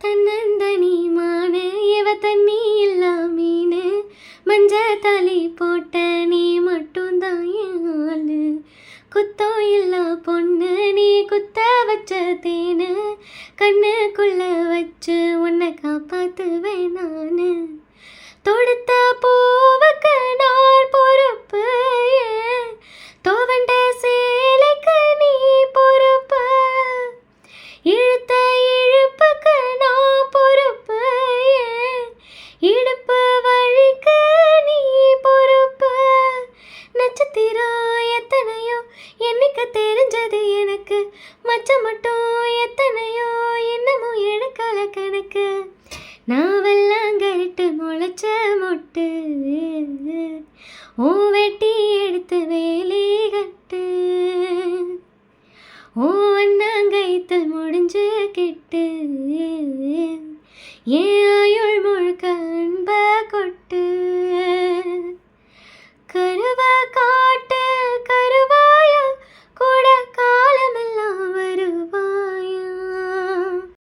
தன்னந்தனி மானு இவ தண்ணி இல்லா மீனு மஞ்ச தலி போட்ட நீ மட்டும்தான் என் ஆளு குத்தம் இல்லா பொண்ணு நீ குத்த வச்ச தேனு கண்ணுக்குள்ள வச்சு உன்னை காப்பாத்துவேன் நானு தொடுத்த பூவுக்கு நான் பொறுப்பு தோவண்ட சேலைக்கு நீ பொறுப்பு இழுத்த இழுப்புக்கு நான் பொறுப்பு இடுப்பு வழிக்கு நீ பொறுப்பு நட்சத்திரம் எத்தனையோ என்னைக்கு தெரிஞ்சது எனக்கு மச்சம் மட்டும் எத்தனையோ இன்னமும் எடுக்கல கணக்கு நாவெல்லாம் கட்டு முளைச்ச மொட்டு ஓ வெட்டி எடுத்து வேலி கட்டு ஓ அண்ணாங்கைத்தில் முடிஞ்சு கெட்டு ஏன் ஆயுள்